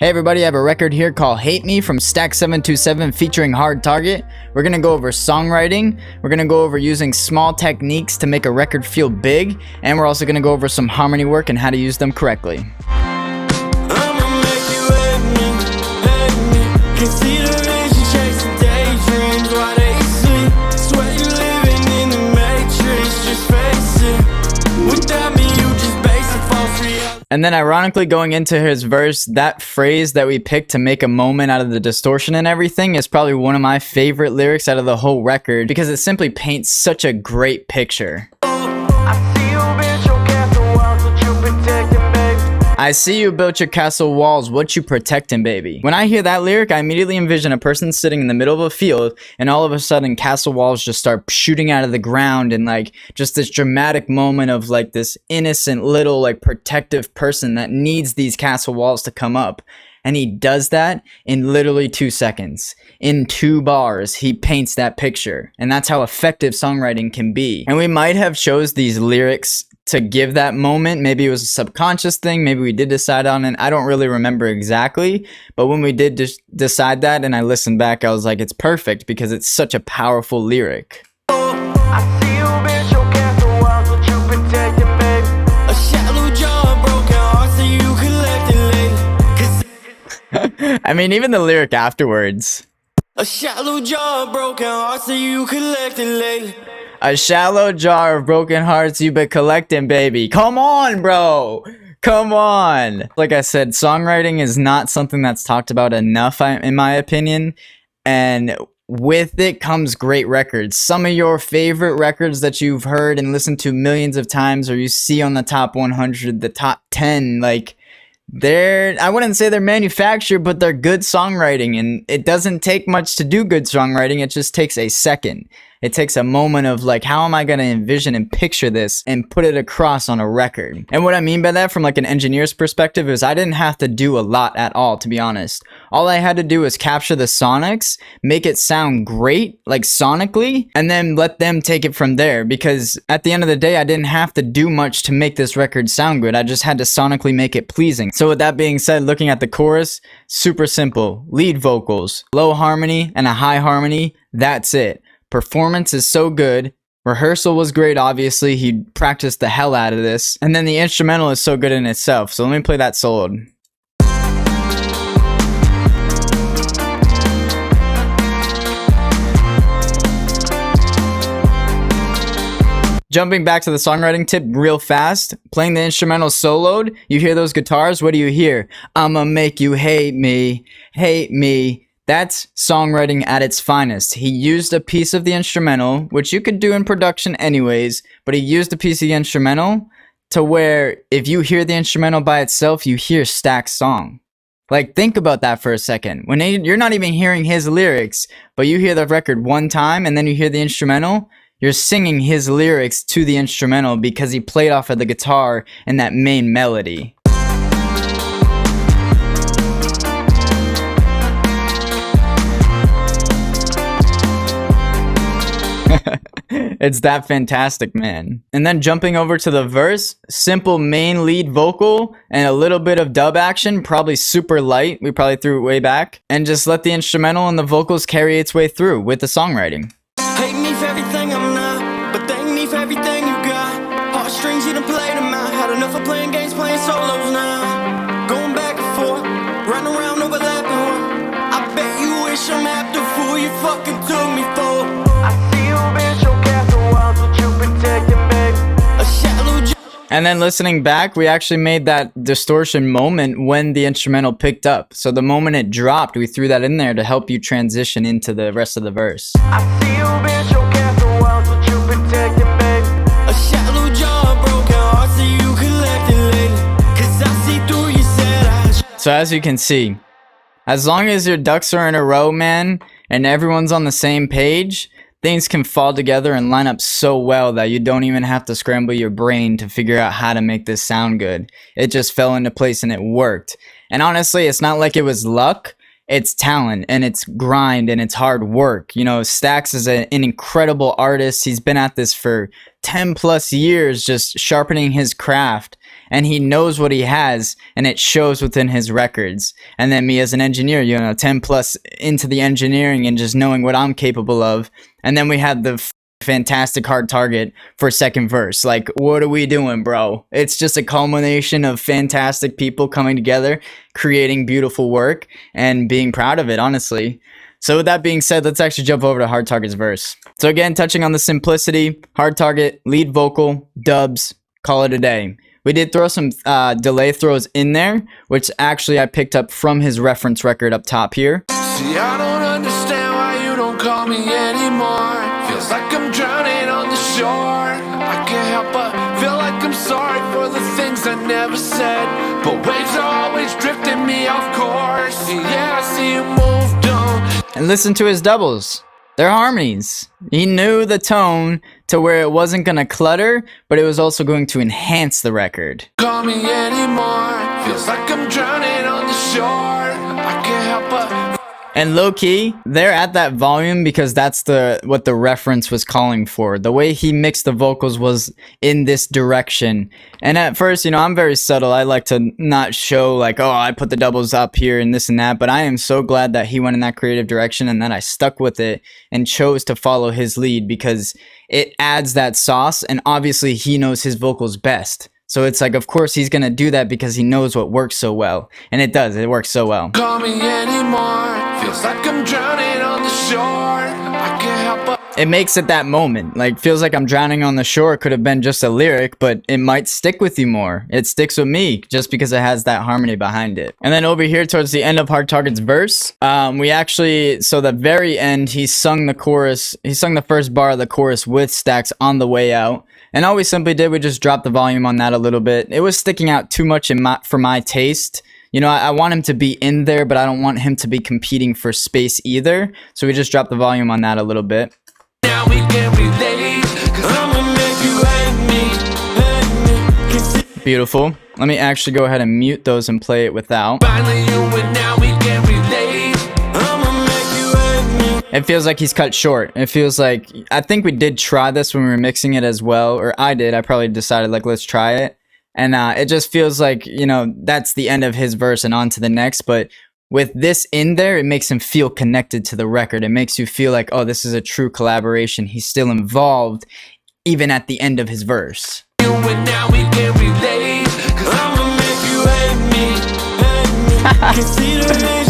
Hey everybody, I have a record here called Hate Me from Stacks727 featuring Hard Target. We're gonna go over songwriting, we're gonna go over using small techniques to make a record feel big, and we're also gonna go over some harmony work and how to use them correctly. And then ironically going into his verse, that phrase that we picked to make a moment out of the distortion and everything is probably one of my favorite lyrics out of the whole record because it simply paints such a great picture. I see you built your castle walls, what you protecting, baby. When I hear that lyric, I immediately envision a person sitting in the middle of a field and all of a sudden castle walls just start shooting out of the ground and like just this dramatic moment of like this innocent little like protective person that needs these castle walls to come up. And he does that in literally 2 seconds. In 2 bars, he paints that picture. And that's how effective songwriting can be. And we might have chose these lyrics to give that moment. Maybe it was a subconscious thing. Maybe we did decide on it. I don't really remember exactly. But when we did decide that and I listened back, I was like, it's perfect because it's such a powerful lyric. I mean, even the lyric afterwards. A shallow jar of broken hearts that you collecting lately. A shallow jar of broken hearts you've been collecting, baby. Come on, bro. Come on. Like I said, songwriting is not something that's talked about enough, in my opinion. And with it comes great records. Some of your favorite records that you've heard and listened to millions of times, or you see on the top 100, the top 10, like... I wouldn't say they're manufactured, but they're good songwriting, and it doesn't take much to do good songwriting. It just takes a second. It takes a moment of like, how am I going to envision and picture this and put it across on a record? And what I mean by that from like an engineer's perspective is I didn't have to do a lot at all, to be honest. All I had to do was capture the sonics, make it sound great, like sonically, and then let them take it from there. Because at the end of the day, I didn't have to do much to make this record sound good. I just had to sonically make it pleasing. So with that being said, looking at the chorus, super simple. Lead vocals, low harmony and a high harmony, that's it. Performance is so good. Rehearsal was great, obviously. He practiced the hell out of this. And then the instrumental is so good in itself. So let me play that soloed. Jumping back to the songwriting tip real fast, playing the instrumental soloed, you hear those guitars, what do you hear? I'ma make you hate me, hate me. That's songwriting at its finest. He used a piece of the instrumental, which you could do in production anyways, but he used a piece of the instrumental to where if you hear the instrumental by itself, you hear Stack's song. Like, think about that for a second. When you're not even hearing his lyrics, but you hear the record one time and then you hear the instrumental, you're singing his lyrics to the instrumental because he played off of the guitar and that main melody. It's that fantastic, man. And then jumping over to the verse, simple main lead vocal and a little bit of dub action, probably super light. We probably threw it way back. And just let the instrumental and the vocals carry its way through with the songwriting. Hate me for everything I'm not, but thank me for everything you got. Heartstrings you done played them out. Had enough of playing games, playing solos now. Going back and forth, running around overlapping. I bet you wish I'm half the fool you fucking took me for. And then listening back, we actually made that distortion moment when the instrumental picked up. So the moment it dropped, we threw that in there to help you transition into the rest of the verse. So as you can see, as long as your ducks are in a row, man, and everyone's on the same page, things can fall together and line up so well that you don't even have to scramble your brain to figure out how to make this sound good. It just fell into place and it worked. And honestly, it's not like it was luck. It's talent and it's grind and it's hard work. You know, Stacks is an incredible artist. He's been at this for 10 plus years, just sharpening his craft. and he knows what he has, and it shows within his records. And then me as an engineer, you know, 10 plus into the engineering and just knowing what I'm capable of. And then we had the fantastic hard target for second verse. Like, what are we doing, bro? It's just a culmination of fantastic people coming together, creating beautiful work, and being proud of it, honestly. So with that being said, let's actually jump over to hard target's verse. So again, touching on the simplicity, hard target, lead vocal, dubs, call it a day. We did throw some delay throws in there, which actually I picked up from his reference record up top here. See, I don't understand why you don't call me anymore. Feels like I'm drowning on the shore. I can't help but feel like I'm sorry for the things I never said. But waves are always drifting me off course. Yeah, I see you moved on. And listen to his doubles. They're harmonies. He knew the tone to where it wasn't gonna clutter, but it was also going to enhance the record. Call me anymore. Feels like I'm drowning on the shore. I can't help but. And low-key, they're at that volume because that's what the reference was calling for. The way he mixed the vocals was in this direction. And at first, you know, I'm very subtle. I like to not show like, oh, I put the doubles up here and this and that. But I am so glad that he went in that creative direction and that I stuck with it and chose to follow his lead because it adds that sauce. And obviously, he knows his vocals best. So it's like, of course, he's going to do that because he knows what works so well. And it does. It works so well. Call me anymore. Feels like I'm drowning on the shore. I can't help but. It makes it that moment. Like, feels like I'm drowning on the shore. Could have been just a lyric, but it might stick with you more. It sticks with me just because it has that harmony behind it. And then over here towards the end of Hard Target's verse, we actually, so the very end, he sung the chorus. He sung the first bar of the chorus with Stacks on the way out. And all we simply did, we just dropped the volume on that a little bit. It was sticking out too much for my taste. You know, I want him to be in there, but I don't want him to be competing for space either. So we just dropped the volume on that a little bit. Now we can relate, 'cause I'ma make you hate me. Beautiful. Let me actually go ahead and mute those and play it without. Finally you and now we can relate. I'ma make you hate me. It feels like he's cut short. It feels like, I think we did try this when we were mixing it as well, or I did. I probably decided like, let's try it. And it just feels like, you know, that's the end of his verse and on to the next. But with this in there, it makes him feel connected to the record. It makes you feel like, oh, this is a true collaboration. He's still involved, even at the end of his verse. You and now we can relate, 'cause I'ma make you hate me.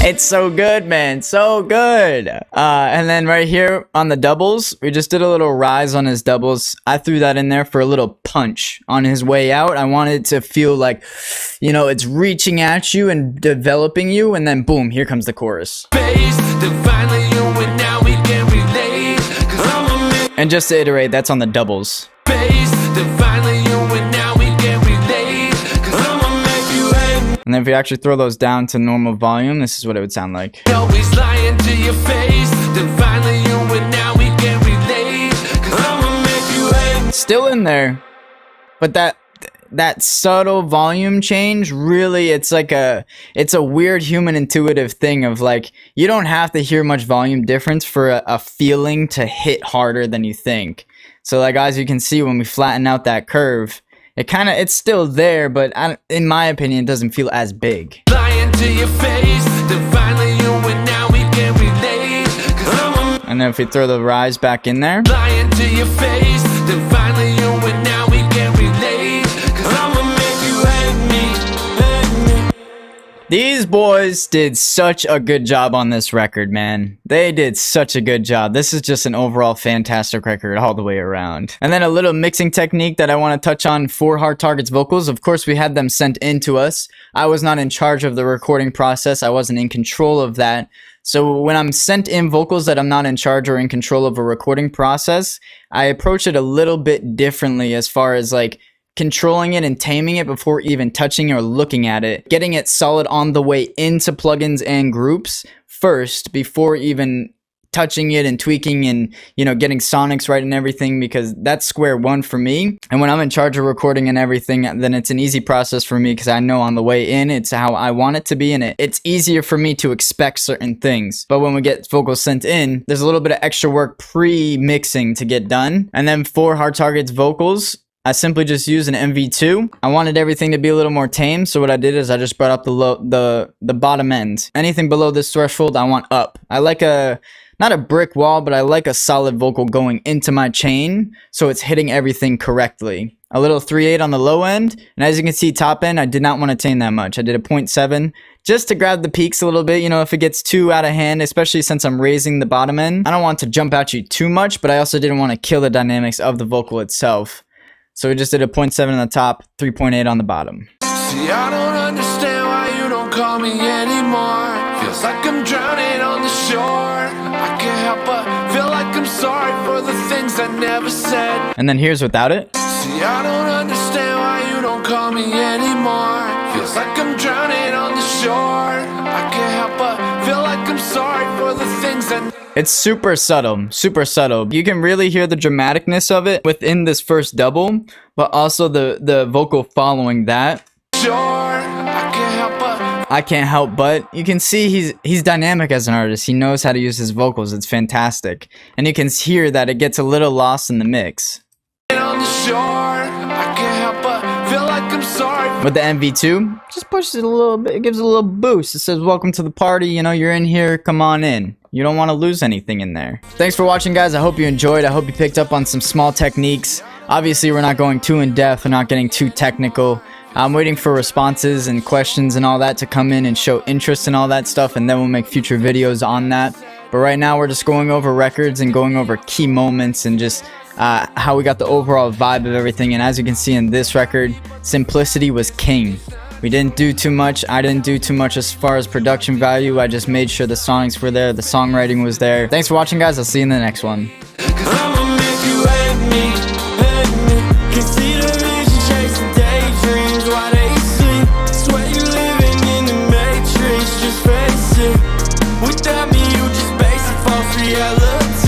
It's so good, man. So good. And then right here on the doubles, we just did a little rise on his doubles. I threw that in there for a little punch on his way out. I wanted to feel like, you know, it's reaching at you and developing you. And then boom, here comes the chorus. And just to iterate, that's on the doubles. And then if you actually throw those down to normal volume, this is what it would sound like. Always lying to your face. Then finally you and now we can relate. 'Cause I'ma make you hate. Still in there, but that subtle volume change, really, it's a weird human intuitive thing of like, you don't have to hear much volume difference for a feeling to hit harder than you think. So like, as you can see, when we flatten out that curve, it's still there, but in my opinion, it doesn't feel as big. Lying to your face. Then finally you and now we can relate. 'Cause I'ma. And then if we throw the rise back in there. Lying to your face. Then finally you and now we can relate. 'Cause I'ma make you hate me. These boys did such a good job on this record, man. They did such a good job. This is just an overall fantastic record all the way around. And then a little mixing technique that I want to touch on for Hard Target's vocals. Of course, we had them sent in to us. I was not in charge of the recording process. I wasn't in control of that. So when I'm sent in vocals that I'm not in charge or in control of a recording process, I approach it a little bit differently as far as like, controlling it and taming it before even touching or looking at it. Getting it solid on the way into plugins and groups first before even touching it and tweaking and, you know, getting sonics right and everything, because that's square one for me. And when I'm in charge of recording and everything, then it's an easy process for me because I know on the way in, it's how I want it to be, and it's easier for me to expect certain things. But when we get vocals sent in, there's a little bit of extra work pre-mixing to get done. And then for Hard Target's vocals, I simply just used an MV2. I wanted everything to be a little more tame, so what I did is I just brought up the bottom end. Anything below this threshold, I want up. I like not a brick wall, but I like a solid vocal going into my chain, so it's hitting everything correctly. A little 3/8 on the low end, and as you can see, top end, I did not want to tame that much. I did a 0.7 just to grab the peaks a little bit. You know, if it gets too out of hand, especially since I'm raising the bottom end, I don't want to jump at you too much, but I also didn't want to kill the dynamics of the vocal itself. So we just did a 0.7 on the top, 3.8 on the bottom. See, I don't understand why you don't call me anymore. Feels like I'm drowning on the shore. I can't help but feel like I'm sorry for the things I never said. And then here's without it. See, I don't understand why you don't call me anymore. Feels like I'm drowning on the shore. I can't help but feel like I'm sorry for the things I. It's super subtle, super subtle. You can really hear the dramaticness of it within this first double, but also the vocal following that. Sure, I can't help but. You can see he's dynamic as an artist. He knows how to use his vocals. It's fantastic. And you can hear that it gets a little lost in the mix. With the MV2, just pushes it a little bit. It gives it a little boost. It says, welcome to the party. You know, you're in here. Come on in. You don't want to lose anything in there. Thanks for watching, guys. I hope you enjoyed. I hope you picked up on some small techniques. Obviously, we're not going too in depth. We're not getting too technical. I'm waiting for responses and questions and all that to come in and show interest in all that stuff, and then we'll make future videos on that. But right now, we're just going over records and going over key moments and just how we got the overall vibe of everything. And as you can see in this record, simplicity was king. We didn't do too much. I didn't do too much as far as production value. I just made sure the songs were there, the songwriting was there. Thanks for watching, guys. I'll see you in the next one. I'ma make you hate me, hate me. Can see the vision chasing daydreams while they sleep. Swear you living in the matrix, just face it. Without me, you just basic false reality.